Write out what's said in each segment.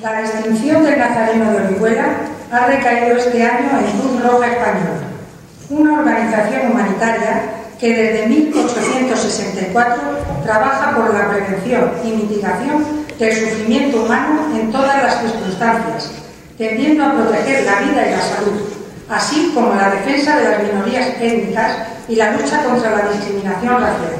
La distinción del Nazareno de Orihuela ha recaído este año en Cruz Roja Española, una organización humanitaria que desde 1864 trabaja por la prevención y mitigación del sufrimiento humano en todas las circunstancias, tendiendo a proteger la vida y la salud, así como la defensa de las minorías étnicas y la lucha contra la discriminación racial.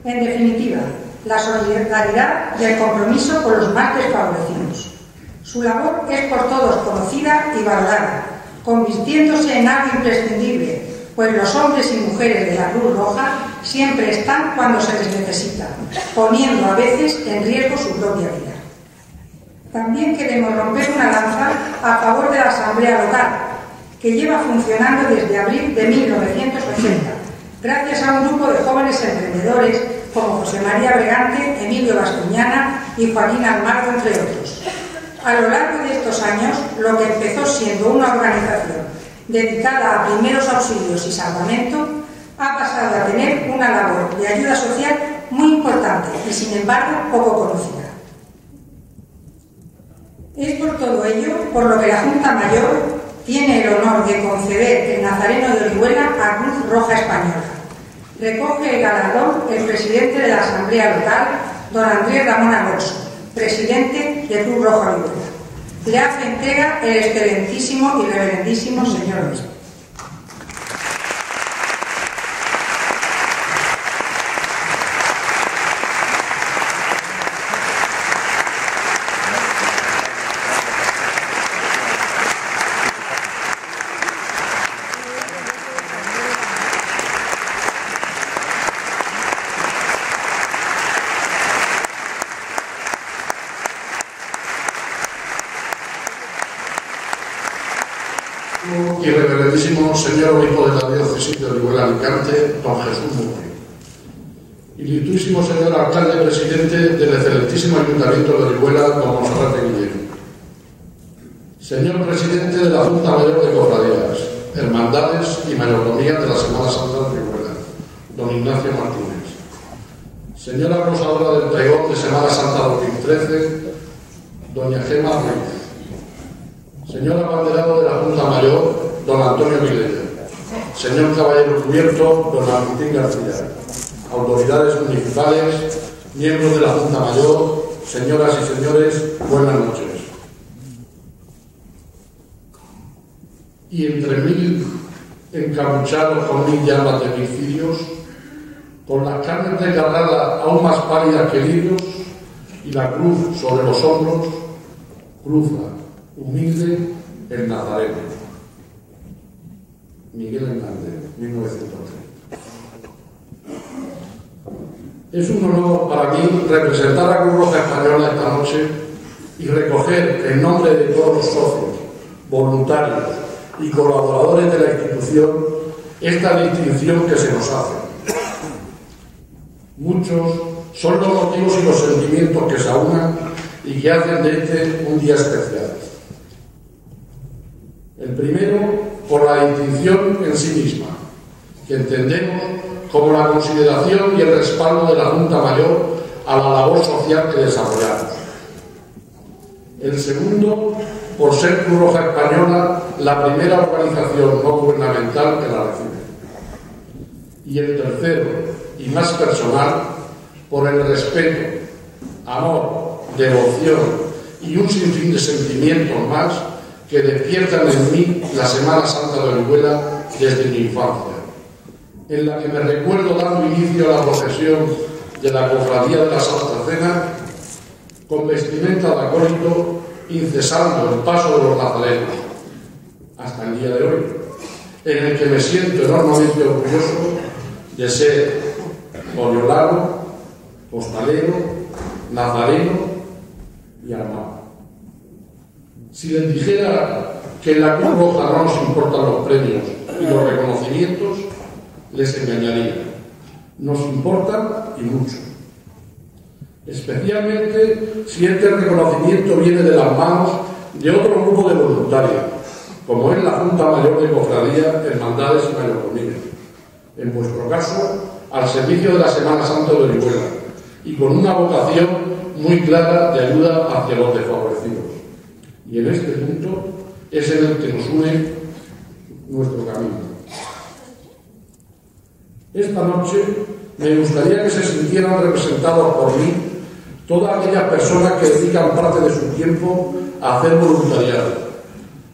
En definitiva, la solidaridad y el compromiso con los más desfavorecidos. Su labor es por todos conocida y valorada, convirtiéndose en algo imprescindible, pues los hombres y mujeres de la Cruz Roja siempre están cuando se les necesita, poniendo a veces en riesgo su propia vida. También queremos romper una lanza a favor de la Asamblea Local, que lleva funcionando desde abril de 1980, gracias a un grupo de jóvenes emprendedores como José María Bregante, Emilio Bascuñana y Joaquín Almagro, entre otros. A lo largo de estos años, lo que empezó siendo una organización dedicada a primeros auxilios y salvamento, ha pasado a tener una labor de ayuda social muy importante y, sin embargo, poco conocida. Es por todo ello por lo que la Junta Mayor tiene el honor de conceder el Nazareno de Orihuela a Cruz Roja Española. Recoge el galardón el presidente de la Asamblea Local, don Andrés Ramón Alonso, presidente de Cruz Roja Orihuela. Le hace entrega el excelentísimo y reverendísimo señor obispo. Y reverendísimo señor obispo de la diócesis de Orihuela Alicante, don Jesús Murri. Ilustrísimo señor alcalde presidente del excelentísimo ayuntamiento de Orihuela, don Monserrate Guillén. Señor presidente de la Junta Mayor de Cofradías, Hermandades y Mayordomías de la Semana Santa de Orihuela, don Ignacio Martínez. Señora Rosadora del Pregón de Semana Santa 2013, doña Gema Ruiz. Señor abanderado de la Junta Mayor, don Antonio Vilella. Señor caballero cubierto, don Agustín García. Autoridades municipales, miembros de la Junta Mayor, señoras y señores, buenas noches. Y entre mil encapuchados con mil llamas de mil cirios, con las carnes desgarradas aún más pálidas que libros y la cruz sobre los hombros, cruza humilde el Nazareno. Miguel Hernández, 1930. Es un honor para mí representar a Cruz Roja Española esta noche y recoger en nombre de todos los socios, voluntarios y colaboradores de la institución esta distinción que se nos hace. Muchos son los motivos y los sentimientos que se aunan y que hacen de este un día especial. El primero, por la distinción en sí misma, que entendemos como la consideración y el respaldo de la Junta Mayor a la labor social que desarrollamos. El segundo, por ser Cruz Roja Española la primera organización no gubernamental que la recibe. Y el tercero, y más personal, por el respeto, amor, devoción y un sinfín de sentimientos más que despiertan en mí la Semana Santa de Orihuela desde mi infancia, en la que me recuerdo dando inicio a la procesión de la Cofradía de la Santa Cena, con vestimenta de acólito, incesando el paso de los nazarenos, hasta el día de hoy, en el que me siento enormemente orgulloso de ser oriolano, costalero, nazareno y armado. Si les dijera que en la Cruz Roja no nos importan los premios y los reconocimientos, les engañaría. Nos importan y mucho. Especialmente si este reconocimiento viene de las manos de otro grupo de voluntarios, como es la Junta Mayor de Cofradía, Hermandades y Mayordomías. En vuestro caso, al servicio de la Semana Santa de Orihuela y con una vocación muy clara de ayuda hacia los desfavorecidos. Y en este punto es en el que nos une nuestro camino. Esta noche me gustaría que se sintieran representados por mí todas aquellas personas que dedican parte de su tiempo a hacer voluntariado,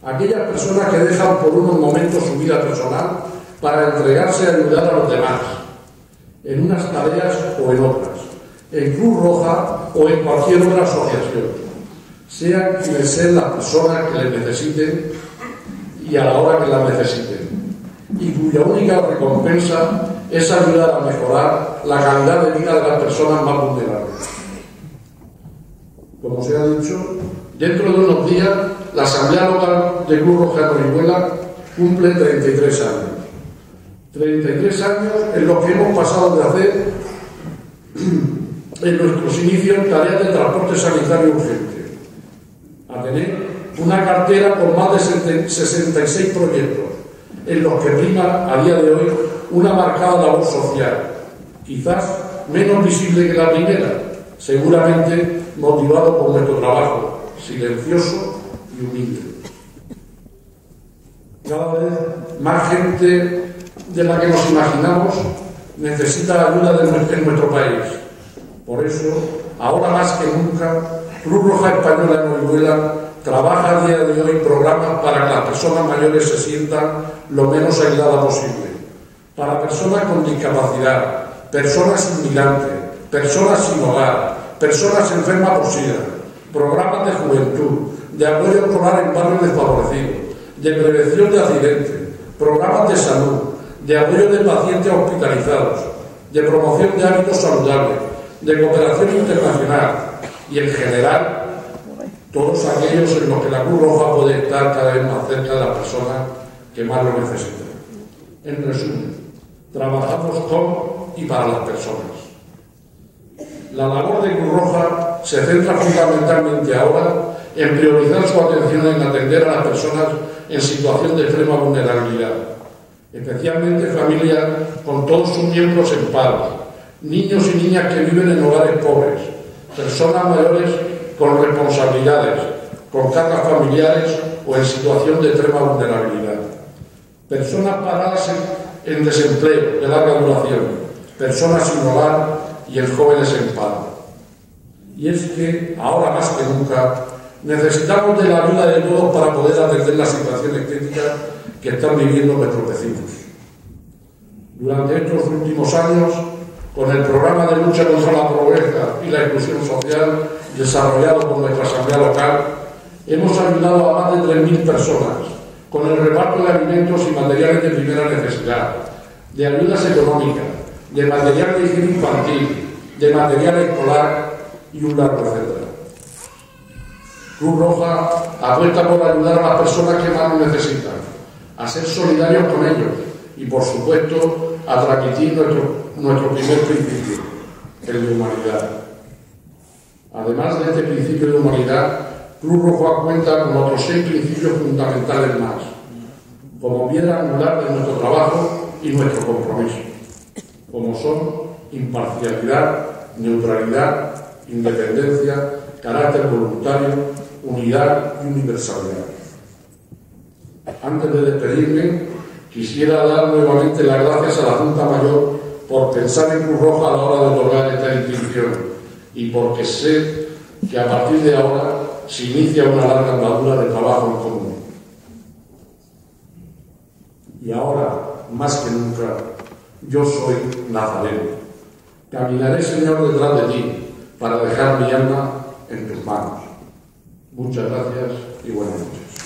aquellas personas que dejan por unos momentos su vida personal para entregarse a ayudar a los demás, en unas tareas o en otras, en Cruz Roja o en cualquier otra asociación, sean quienes sean las personas que les necesiten y a la hora que las necesiten, y cuya única recompensa es ayudar a mejorar la calidad de vida de las personas más vulnerables. Como se ha dicho, dentro de unos días la Asamblea Local de Cruz Roja de Orihuela cumple 33 años. 33 años en los que hemos pasado de hacer en nuestros inicios tareas de transporte sanitario urgente a tener una cartera con más de 66 proyectos en los que prima a día de hoy una marcada labor social, quizás menos visible que la primera, seguramente motivado por nuestro trabajo silencioso y humilde. Cada vez más gente de la que nos imaginamos necesita ayuda en nuestro país. Por eso, ahora más que nunca, Cruz Roja Española en Orihuela trabaja a día de hoy programas para que las personas mayores se sientan lo menos aisladas posible, para personas con discapacidad, personas inmigrantes, personas sin hogar, personas enfermas por SIDA, programas de juventud, de apoyo escolar en barrios desfavorecidos, de prevención de accidentes, programas de salud, de apoyo de pacientes hospitalizados, de promoción de hábitos saludables, de cooperación internacional y, en general, todos aquellos en los que la Cruz Roja puede estar cada vez más cerca de las personas que más lo necesitan. En resumen, trabajamos con y para las personas. La labor de Cruz Roja se centra fundamentalmente ahora en priorizar su atención en atender a las personas en situación de extrema vulnerabilidad, especialmente familias con todos sus miembros en paro, niños y niñas que viven en hogares pobres, personas mayores con responsabilidades, con cargas familiares o en situación de extrema vulnerabilidad, personas paradas en desempleo de larga duración, personas sin hogar y en jóvenes en paro. Y es que, ahora más que nunca, necesitamos de la ayuda de todos para poder atender las situaciones críticas que están viviendo nuestros vecinos. Durante estos últimos años, con el programa de lucha contra la pobreza y la exclusión social desarrollado por nuestra Asamblea Local, hemos ayudado a más de 3.000 personas con el reparto de alimentos y materiales de primera necesidad, de ayudas económicas, de material de higiene infantil, de material escolar y un largo etcétera. Cruz Roja apuesta por ayudar a las personas que más lo necesitan, a ser solidarios con ellos y, por supuesto, a transmitir nuestro primer principio, el de humanidad. Además de este principio de humanidad, Cruz Roja cuenta con otros 6 principios fundamentales más, como piedra angular de nuestro trabajo y nuestro compromiso, como son imparcialidad, neutralidad, independencia, carácter voluntario, unidad y universalidad. Antes de despedirme, quisiera dar nuevamente las gracias a la Junta Mayor por pensar en Cruz Roja a la hora de otorgar esta distinción y porque sé que a partir de ahora se inicia una larga andadura de trabajo en común. Y ahora, más que nunca, yo soy nazareno. Caminaré, Señor, detrás de ti para dejar mi alma en tus manos. Muchas gracias y buenas noches.